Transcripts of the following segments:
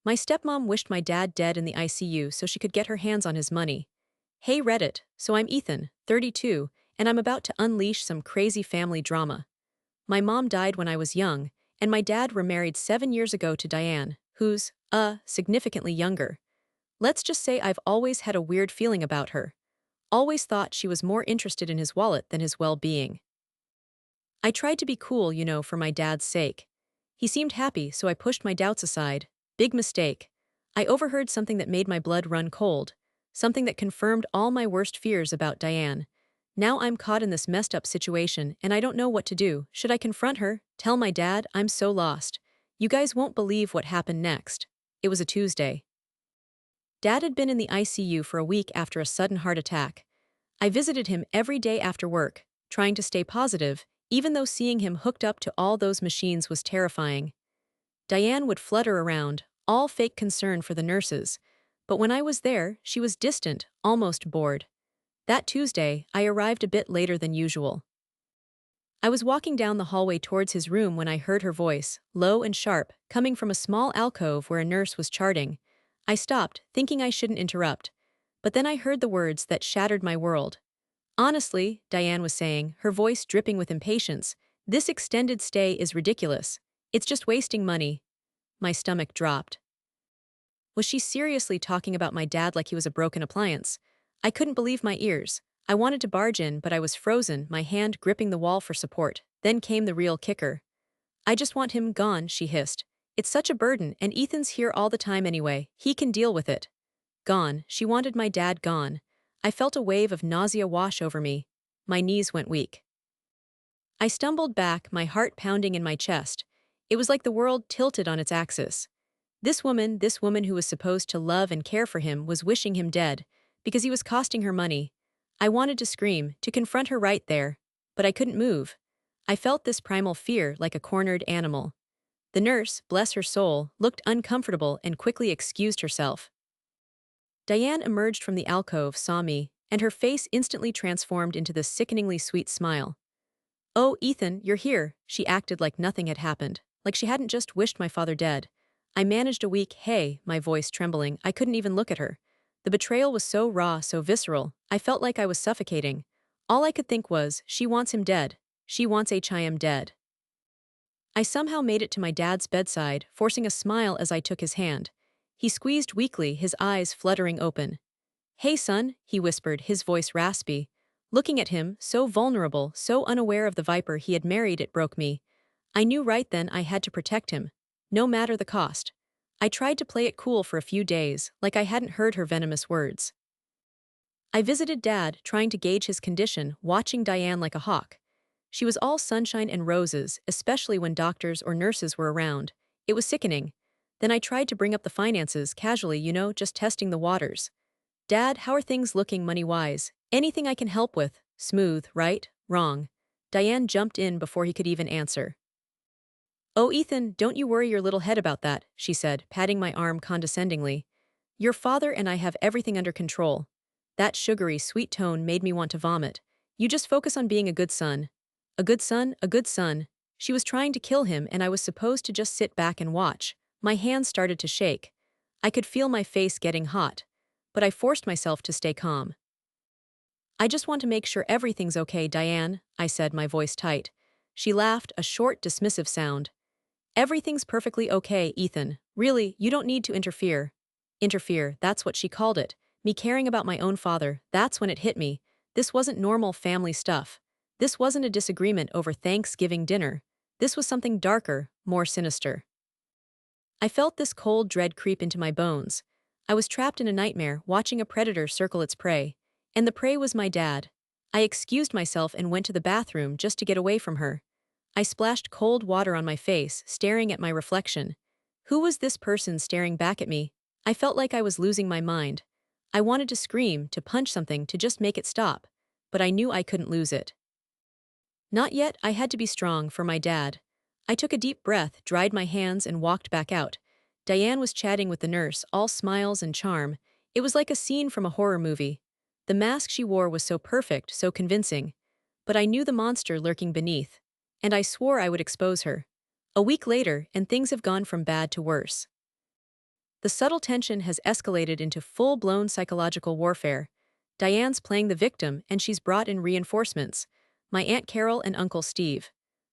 My stepmom wished my dad dead in the ICU so she could get her hands on his money. Hey Reddit, so I'm Ethan, 32, and I'm about to unleash some crazy family drama. My mom died when I was young, and my dad remarried 7 years ago to Diane, who's, significantly younger. Let's just say I've always had a weird feeling about her. Always thought she was more interested in his wallet than his well-being. I tried to be cool, for my dad's sake. He seemed happy, so I pushed my doubts aside. Big mistake. I overheard something that made my blood run cold, something that confirmed all my worst fears about Diane. Now I'm caught in this messed up situation and I don't know what to do. Should I confront her? Tell my dad? I'm so lost. You guys won't believe what happened next. It was a Tuesday. Dad had been in the ICU for a week after a sudden heart attack. I visited him every day after work, trying to stay positive, even though seeing him hooked up to all those machines was terrifying. Diane would flutter around, all fake concern for the nurses, but when I was there, she was distant, almost bored. That Tuesday, I arrived a bit later than usual. I was walking down the hallway towards his room when I heard her voice, low and sharp, coming from a small alcove where a nurse was charting. I stopped, thinking I shouldn't interrupt, but then I heard the words that shattered my world. Honestly, Diane was saying, her voice dripping with impatience, this extended stay is ridiculous. It's just wasting money. My stomach dropped. Was she seriously talking about my dad like he was a broken appliance? I couldn't believe my ears. I wanted to barge in, but I was frozen, my hand gripping the wall for support. Then came the real kicker. I just want him gone, she hissed. It's such a burden, and Ethan's here all the time anyway. He can deal with it. Gone. She wanted my dad gone. I felt a wave of nausea wash over me. My knees went weak. I stumbled back, my heart pounding in my chest. It was like the world tilted on its axis. This woman who was supposed to love and care for him was wishing him dead, because he was costing her money. I wanted to scream, to confront her right there, but I couldn't move. I felt this primal fear like a cornered animal. The nurse, bless her soul, looked uncomfortable and quickly excused herself. Diane emerged from the alcove, saw me, and her face instantly transformed into this sickeningly sweet smile. Oh, Ethan, you're here, she acted like nothing had happened, like she hadn't just wished my father dead. I managed a weak hey, my voice trembling. I couldn't even look at her. The betrayal was so raw, so visceral, I felt like I was suffocating. All I could think was, she wants him dead. She wants HIM dead. I somehow made it to my dad's bedside, forcing a smile as I took his hand. He squeezed weakly, his eyes fluttering open. Hey son, he whispered, his voice raspy. Looking at him, so vulnerable, so unaware of the viper he had married, it broke me. I knew right then I had to protect him, no matter the cost. I tried to play it cool for a few days, like I hadn't heard her venomous words. I visited Dad, trying to gauge his condition, watching Diane like a hawk. She was all sunshine and roses, especially when doctors or nurses were around. It was sickening. Then I tried to bring up the finances, casually, just testing the waters. Dad, how are things looking money-wise? Anything I can help with? Smooth, right? Wrong. Diane jumped in before he could even answer. Oh, Ethan, don't you worry your little head about that, she said, patting my arm condescendingly. Your father and I have everything under control. That sugary, sweet tone made me want to vomit. You just focus on being a good son. A good son, a good son. She was trying to kill him and I was supposed to just sit back and watch. My hands started to shake. I could feel my face getting hot, but I forced myself to stay calm. I just want to make sure everything's okay, Diane, I said, my voice tight. She laughed, a short, dismissive sound. Everything's perfectly okay, Ethan. Really, you don't need to interfere. Interfere, that's what she called it. Me caring about my own father, that's when it hit me. This wasn't normal family stuff. This wasn't a disagreement over Thanksgiving dinner. This was something darker, more sinister. I felt this cold dread creep into my bones. I was trapped in a nightmare, watching a predator circle its prey. And the prey was my dad. I excused myself and went to the bathroom just to get away from her. I splashed cold water on my face, staring at my reflection. Who was this person staring back at me? I felt like I was losing my mind. I wanted to scream, to punch something, to just make it stop. But I knew I couldn't lose it. Not yet, I had to be strong for my dad. I took a deep breath, dried my hands, and walked back out. Diane was chatting with the nurse, all smiles and charm. It was like a scene from a horror movie. The mask she wore was so perfect, so convincing. But I knew the monster lurking beneath. And I swore I would expose her. A week later, and things have gone from bad to worse. The subtle tension has escalated into full-blown psychological warfare. Diane's playing the victim, and she's brought in reinforcements. My Aunt Carol and Uncle Steve.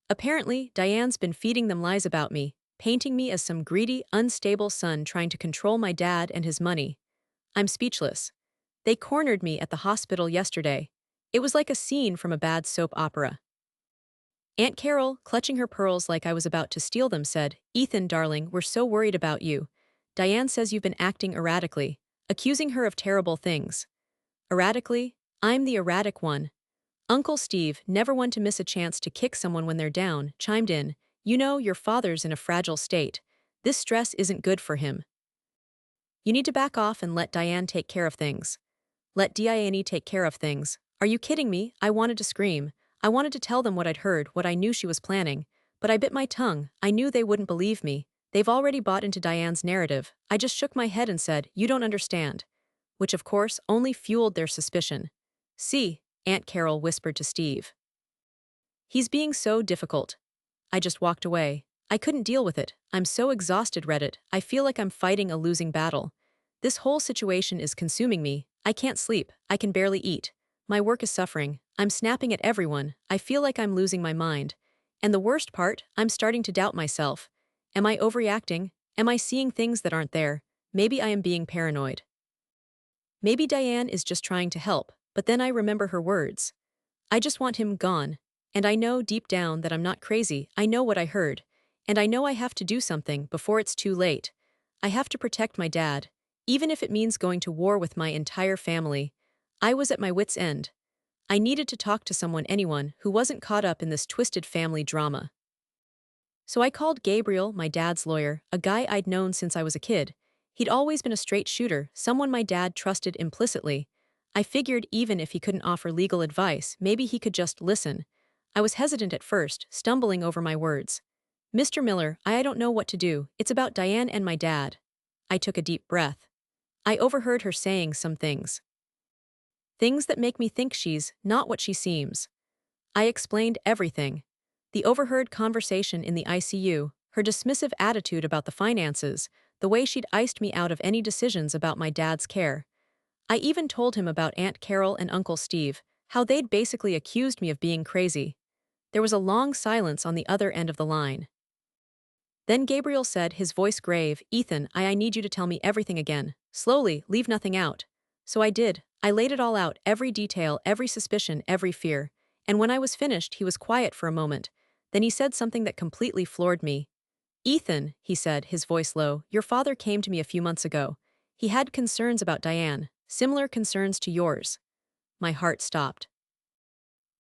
Apparently, Diane's been feeding them lies about me, painting me as some greedy, unstable son trying to control my dad and his money. I'm speechless. They cornered me at the hospital yesterday. It was like a scene from a bad soap opera. Aunt Carol, clutching her pearls like I was about to steal them, said, "Ethan, darling, we're so worried about you. Diane says you've been acting erratically, accusing her of terrible things." Erratically? I'm the erratic one. Uncle Steve, never one to miss a chance to kick someone when they're down, chimed in, "You know, your father's in a fragile state. This stress isn't good for him. You need to back off and let Diane take care of things." Let Diane take care of things. Are you kidding me? I wanted to scream. I wanted to tell them what I'd heard, what I knew she was planning. But I bit my tongue. I knew they wouldn't believe me. They've already bought into Diane's narrative. I just shook my head and said, "You don't understand." Which, of course, only fueled their suspicion. "See," Aunt Carol whispered to Steve. "He's being so difficult." I just walked away. I couldn't deal with it. I'm so exhausted, Reddit. I feel like I'm fighting a losing battle. This whole situation is consuming me. I can't sleep. I can barely eat. My work is suffering. I'm snapping at everyone. I feel like I'm losing my mind. And the worst part, I'm starting to doubt myself. Am I overreacting? Am I seeing things that aren't there? Maybe I am being paranoid. Maybe Diane is just trying to help, but then I remember her words. I just want him gone. And I know deep down that I'm not crazy. I know what I heard. And I know I have to do something before it's too late. I have to protect my dad, even if it means going to war with my entire family. I was at my wit's end. I needed to talk to someone, anyone, who wasn't caught up in this twisted family drama. So I called Gabriel, my dad's lawyer, a guy I'd known since I was a kid. He'd always been a straight shooter, someone my dad trusted implicitly. I figured even if he couldn't offer legal advice, maybe he could just listen. I was hesitant at first, stumbling over my words. "Mr. Miller, I don't know what to do. It's about Diane and my dad." I took a deep breath. I overheard her saying some things. Things that make me think she's not what she seems. I explained everything. The overheard conversation in the ICU, her dismissive attitude about the finances, the way she'd iced me out of any decisions about my dad's care. I even told him about Aunt Carol and Uncle Steve, how they'd basically accused me of being crazy. There was a long silence on the other end of the line. Then Gabriel said, his voice grave, "Ethan, I need you to tell me everything again. Slowly, leave nothing out." So I did. I laid it all out, every detail, every suspicion, every fear. And when I was finished, he was quiet for a moment. Then he said something that completely floored me. "Ethan," he said, his voice low, "your father came to me a few months ago. He had concerns about Diane, similar concerns to yours." My heart stopped.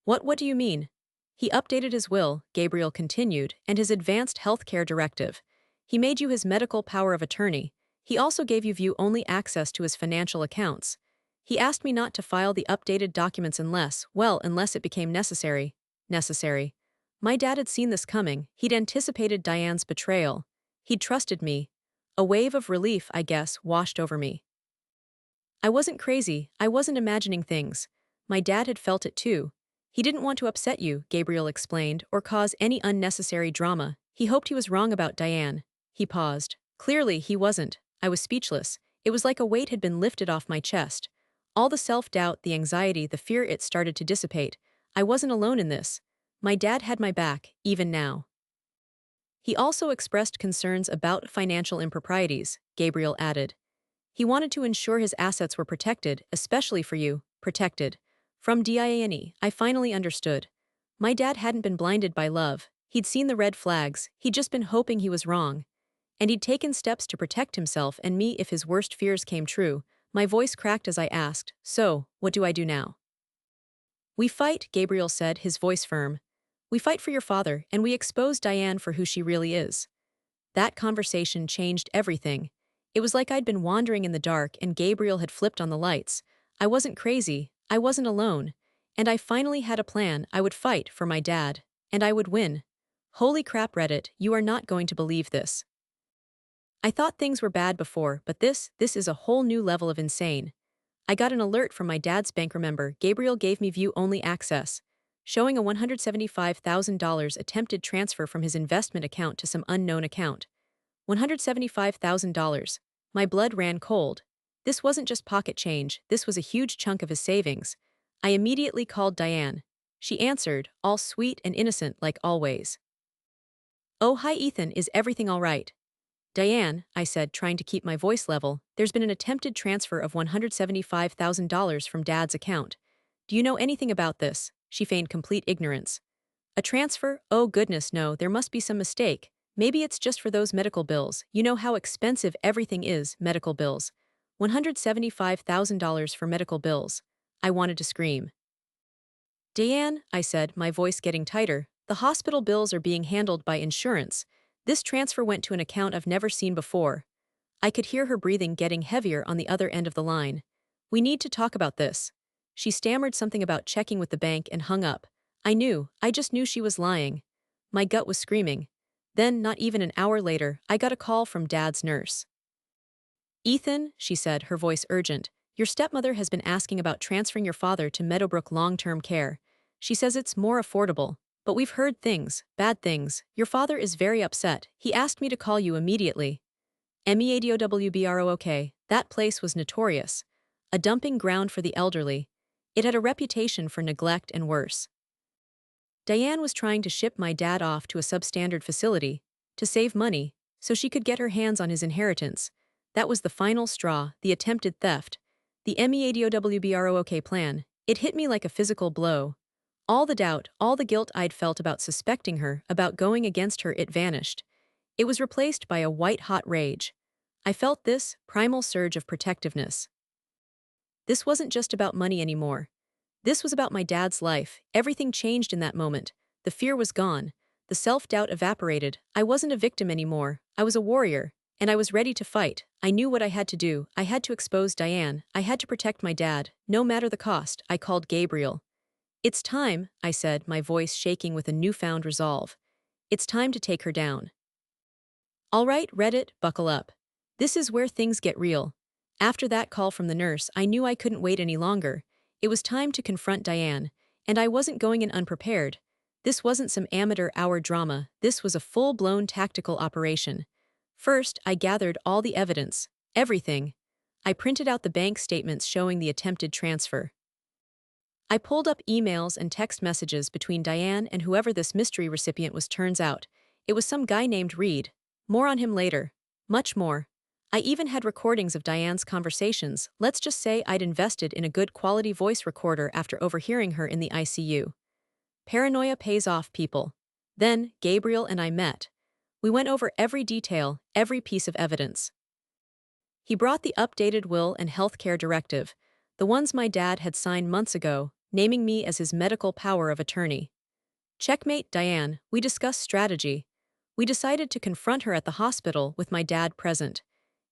What do you mean?" "He updated his will," Gabriel continued, "and his advanced healthcare directive. He made you his medical power of attorney. He also gave you view-only access to his financial accounts. He asked me not to file the updated documents unless it became necessary. Necessary. My dad had seen this coming. He'd anticipated Diane's betrayal. He'd trusted me. A wave of relief, I guess, washed over me. I wasn't crazy. I wasn't imagining things. My dad had felt it too. He didn't want to upset you, Gabriel explained, or cause any unnecessary drama. He hoped he was wrong about Diane. He paused. Clearly, he wasn't. I was speechless. It was like a weight had been lifted off my chest. All the self-doubt, the anxiety, the fear, it started to dissipate. I wasn't alone in this. My dad had my back, even now. He also expressed concerns about financial improprieties, Gabriel added. He wanted to ensure his assets were protected, especially for you, protected. From Diane, I finally understood. My dad hadn't been blinded by love. He'd seen the red flags. He'd just been hoping he was wrong. And he'd taken steps to protect himself and me if his worst fears came true. My voice cracked as I asked, "So, what do I do now?" "We fight," Gabriel said, his voice firm. "We fight for your father, and we expose Diane for who she really is." That conversation changed everything. It was like I'd been wandering in the dark and Gabriel had flipped on the lights. I wasn't crazy. I wasn't alone. And I finally had a plan. I would fight for my dad. And I would win. Holy crap, Reddit, you are not going to believe this. I thought things were bad before, but this is a whole new level of insane. I got an alert from my dad's bank. Remember, Gabriel gave me view-only access, showing a $175,000 attempted transfer from his investment account to some unknown account. $175,000. My blood ran cold. This wasn't just pocket change, this was a huge chunk of his savings. I immediately called Diane. She answered, all sweet and innocent like always. "Oh, hi Ethan, is everything all right?" "Diane," I said, trying to keep my voice level, "there's been an attempted transfer of $175,000 from Dad's account. Do you know anything about this?" She feigned complete ignorance. "A transfer? Oh goodness no, there must be some mistake. Maybe it's just for those medical bills. You know how expensive everything is, medical bills. $175,000 for medical bills." I wanted to scream. "Diane," I said, my voice getting tighter, "the hospital bills are being handled by insurance. This transfer went to an account I've never seen before." I could hear her breathing getting heavier on the other end of the line. "We need to talk about this." She stammered something about checking with the bank and hung up. I just knew she was lying. My gut was screaming. Then, not even an hour later, I got a call from Dad's nurse. "Ethan," she said, her voice urgent, "your stepmother has been asking about transferring your father to Meadowbrook long-term care. She says it's more affordable. But we've heard things, bad things. Your father is very upset. He asked me to call you immediately." MEADOWBROOK, that place was notorious. A dumping ground for the elderly. It had a reputation for neglect and worse. Diane was trying to ship my dad off to a substandard facility, to save money, so she could get her hands on his inheritance. That was the final straw, the attempted theft. The MEADOWBROOK plan. It hit me like a physical blow. All the doubt, all the guilt I'd felt about suspecting her, about going against her, it vanished. It was replaced by a white-hot rage. I felt this primal surge of protectiveness. This wasn't just about money anymore. This was about my dad's life. Everything changed in that moment. The fear was gone. The self-doubt evaporated. I wasn't a victim anymore. I was a warrior. And I was ready to fight. I knew what I had to do. I had to expose Diane. I had to protect my dad. No matter the cost. I called Gabriel. "It's time," I said, my voice shaking with a newfound resolve. "It's time to take her down." "All right, Reddit, buckle up. This is where things get real." After that call from the nurse, I knew I couldn't wait any longer. It was time to confront Diane, and I wasn't going in unprepared. This wasn't some amateur hour drama, this was a full-blown tactical operation. First, I gathered all the evidence, everything. I printed out the bank statements showing the attempted transfer. I pulled up emails and text messages between Diane and whoever this mystery recipient was. Turns out, it was some guy named Reed. More on him later. Much more. I even had recordings of Diane's conversations. Let's just say I'd invested in a good quality voice recorder after overhearing her in the ICU. Paranoia pays off, people. Then, Gabriel and I met. We went over every detail, every piece of evidence. He brought the updated will and healthcare directive, the ones my dad had signed months ago, naming me as his medical power of attorney. Checkmate, Diane. We discussed strategy. We decided to confront her at the hospital with my dad present.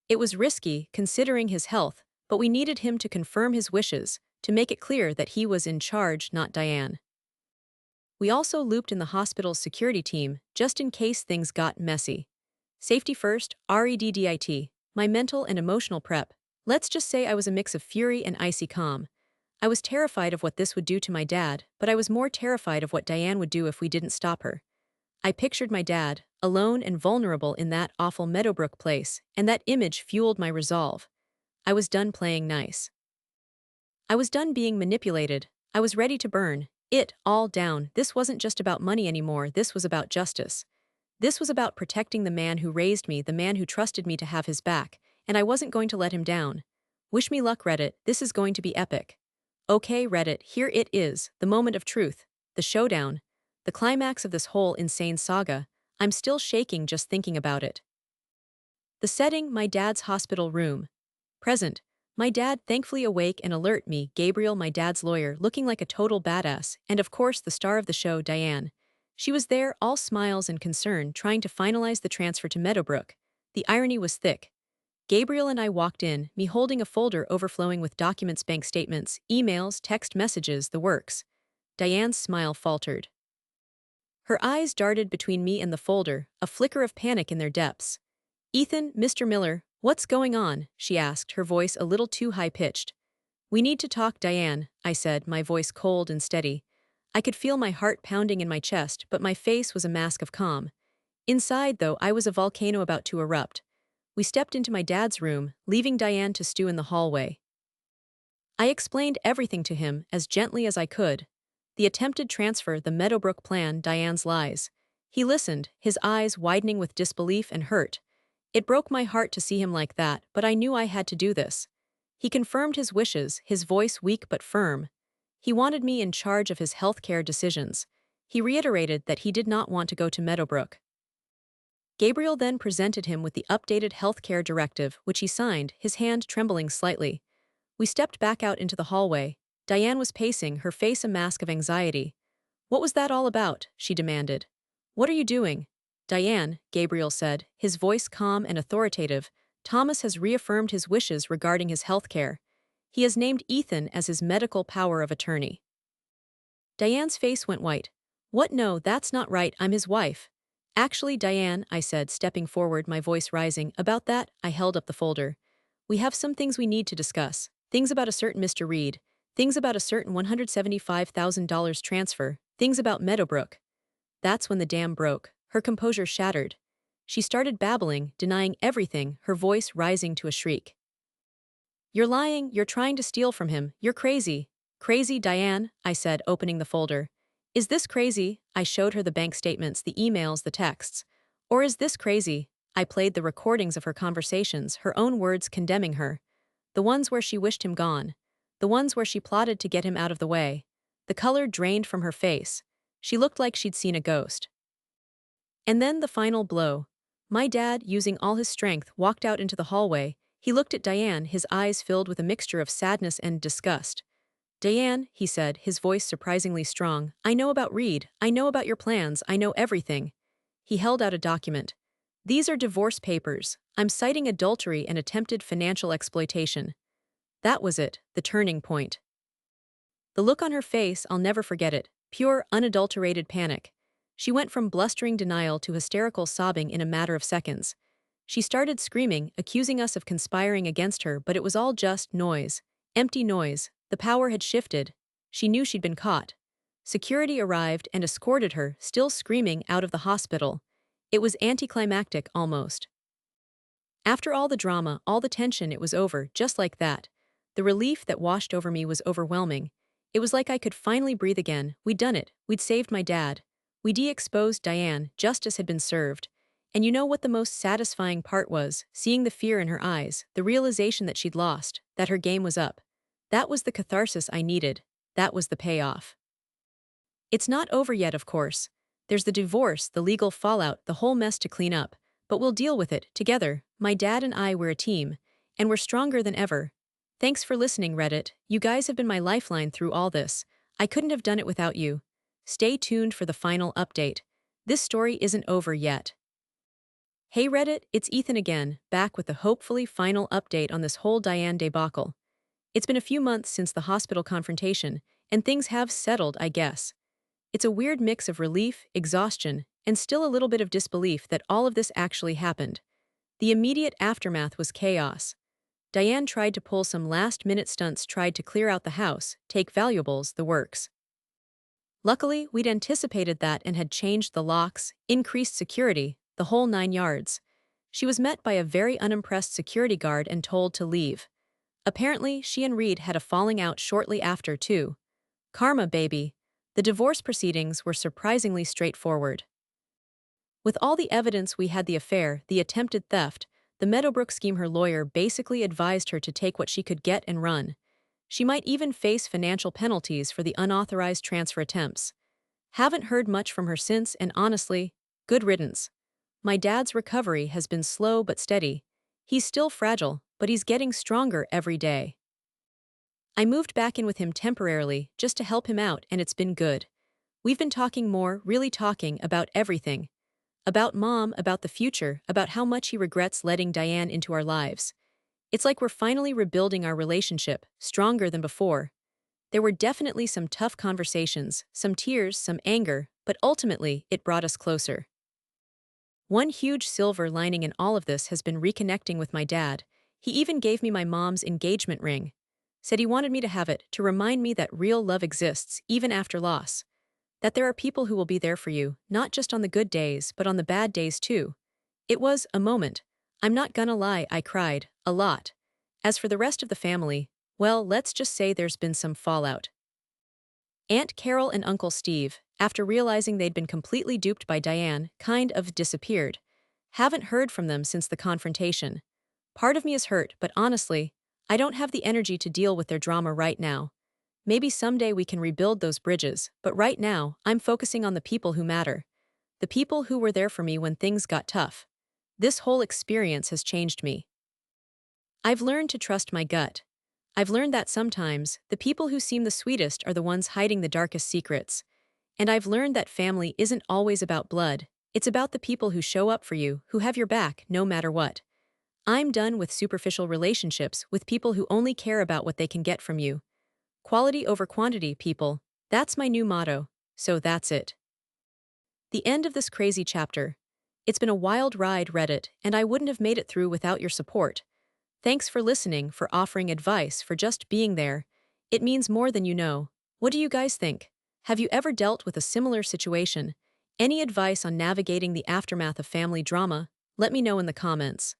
It was risky, considering his health, but we needed him to confirm his wishes, to make it clear that he was in charge, not Diane. We also looped in the hospital's security team, just in case things got messy. Safety first, REDDIT, my mental and emotional prep. Let's just say I was a mix of fury and icy calm. I was terrified of what this would do to my dad, but I was more terrified of what Diane would do if we didn't stop her. I pictured my dad, alone and vulnerable in that awful Meadowbrook place, and that image fueled my resolve. I was done playing nice. I was done being manipulated. I was ready to burn it all down. This wasn't just about money anymore, this was about justice. This was about protecting the man who raised me, the man who trusted me to have his back, and I wasn't going to let him down. Wish me luck, Reddit, this is going to be epic. Okay, Reddit, here it is, the moment of truth, the showdown, the climax of this whole insane saga. I'm still shaking just thinking about it. The setting, my dad's hospital room. Present. My dad, thankfully awake and alert, me, Gabriel, my dad's lawyer, looking like a total badass, and of course the star of the show, Diane. She was there, all smiles and concern, trying to finalize the transfer to Meadowbrook. The irony was thick. Gabriel and I walked in, me holding a folder overflowing with documents, bank statements, emails, text messages, the works. Diane's smile faltered. Her eyes darted between me and the folder, a flicker of panic in their depths. "Ethan, Mr. Miller, what's going on?" she asked, her voice a little too high-pitched. "We need to talk, Diane," I said, my voice cold and steady. I could feel my heart pounding in my chest, but my face was a mask of calm. Inside, though, I was a volcano about to erupt. We stepped into my dad's room, leaving Diane to stew in the hallway. I explained everything to him as gently as I could. The attempted transfer, the Meadowbrook plan, Diane's lies. He listened, his eyes widening with disbelief and hurt. It broke my heart to see him like that, but I knew I had to do this. He confirmed his wishes, his voice weak but firm. He wanted me in charge of his healthcare decisions. He reiterated that he did not want to go to Meadowbrook. Gabriel then presented him with the updated healthcare directive, which he signed, his hand trembling slightly. We stepped back out into the hallway. Diane was pacing, her face a mask of anxiety. "What was that all about?" she demanded. "What are you doing?" "Diane," Gabriel said, his voice calm and authoritative, "Thomas has reaffirmed his wishes regarding his health care. He has named Ethan as his medical power of attorney." Diane's face went white. "What? No, that's not right, I'm his wife." "Actually, Diane," I said, stepping forward, my voice rising, "about that," I held up the folder. "We have some things we need to discuss. Things about a certain Mr. Reed. Things about a certain $175,000 transfer. Things about Meadowbrook." That's when the dam broke. Her composure shattered. She started babbling, denying everything, her voice rising to a shriek. "You're lying, you're trying to steal from him, you're crazy." "Crazy, Diane?" I said, opening the folder. "Is this crazy?" I showed her the bank statements, the emails, the texts. "Or is this crazy?" I played the recordings of her conversations, her own words condemning her. The ones where she wished him gone. The ones where she plotted to get him out of the way. The color drained from her face. She looked like she'd seen a ghost. And then the final blow. My dad, using all his strength, walked out into the hallway. He looked at Diane, his eyes filled with a mixture of sadness and disgust. "Diane," he said, his voice surprisingly strong, "I know about Reed. I know about your plans. I know everything." He held out a document. "These are divorce papers. I'm citing adultery and attempted financial exploitation." That was it, the turning point. The look on her face, I'll never forget it, pure, unadulterated panic. She went from blustering denial to hysterical sobbing in a matter of seconds. She started screaming, accusing us of conspiring against her, but it was all just noise. Empty noise. The power had shifted. She knew she'd been caught. Security arrived and escorted her, still screaming, out of the hospital. It was anticlimactic, almost. After all the drama, all the tension, it was over, just like that. The relief that washed over me was overwhelming. It was like I could finally breathe again. We'd done it. We'd saved my dad. We de-exposed Diane. Justice had been served. And you know what the most satisfying part was? Seeing the fear in her eyes, the realization that she'd lost, that her game was up. That was the catharsis I needed. That was the payoff. It's not over yet, of course. There's the divorce, the legal fallout, the whole mess to clean up. But we'll deal with it, together. My dad and I, we're a team. And we're stronger than ever. Thanks for listening, Reddit. You guys have been my lifeline through all this. I couldn't have done it without you. Stay tuned for the final update. This story isn't over yet. Hey Reddit, it's Ethan again, back with the hopefully final update on this whole Diane debacle. It's been a few months since the hospital confrontation, and things have settled, I guess. It's a weird mix of relief, exhaustion, and still a little bit of disbelief that all of this actually happened. The immediate aftermath was chaos. Diane tried to pull some last-minute stunts, tried to clear out the house, take valuables, the works. Luckily, we'd anticipated that and had changed the locks, increased security, the whole 9 yards. She was met by a very unimpressed security guard and told to leave. Apparently, she and Reed had a falling out shortly after, too. Karma, baby. The divorce proceedings were surprisingly straightforward. With all the evidence, we had the affair, the attempted theft, the Meadowbrook scheme. Her lawyer basically advised her to take what she could get and run. She might even face financial penalties for the unauthorized transfer attempts. Haven't heard much from her since, and honestly, good riddance. My dad's recovery has been slow but steady. He's still fragile, but he's getting stronger every day. I moved back in with him temporarily, just to help him out, and it's been good. We've been talking more, really talking about everything. About Mom, about the future, about how much he regrets letting Diane into our lives. It's like we're finally rebuilding our relationship, stronger than before. There were definitely some tough conversations, some tears, some anger, but ultimately, it brought us closer. One huge silver lining in all of this has been reconnecting with my dad. He even gave me my mom's engagement ring. Said he wanted me to have it, to remind me that real love exists, even after loss. That there are people who will be there for you, not just on the good days, but on the bad days too. It was a moment. I'm not gonna lie, I cried. A lot. As for the rest of the family, well, let's just say there's been some fallout. Aunt Carol and Uncle Steve, after realizing they'd been completely duped by Diane, kind of disappeared. Haven't heard from them since the confrontation. Part of me is hurt, but honestly, I don't have the energy to deal with their drama right now. Maybe someday we can rebuild those bridges, but right now, I'm focusing on the people who matter. The people who were there for me when things got tough. This whole experience has changed me. I've learned to trust my gut. I've learned that sometimes, the people who seem the sweetest are the ones hiding the darkest secrets. And I've learned that family isn't always about blood, it's about the people who show up for you, who have your back, no matter what. I'm done with superficial relationships with people who only care about what they can get from you. Quality over quantity, people. That's my new motto. So that's it. The end of this crazy chapter. It's been a wild ride, Reddit, and I wouldn't have made it through without your support. Thanks for listening, for offering advice, for just being there. It means more than you know. What do you guys think? Have you ever dealt with a similar situation? Any advice on navigating the aftermath of family drama? Let me know in the comments.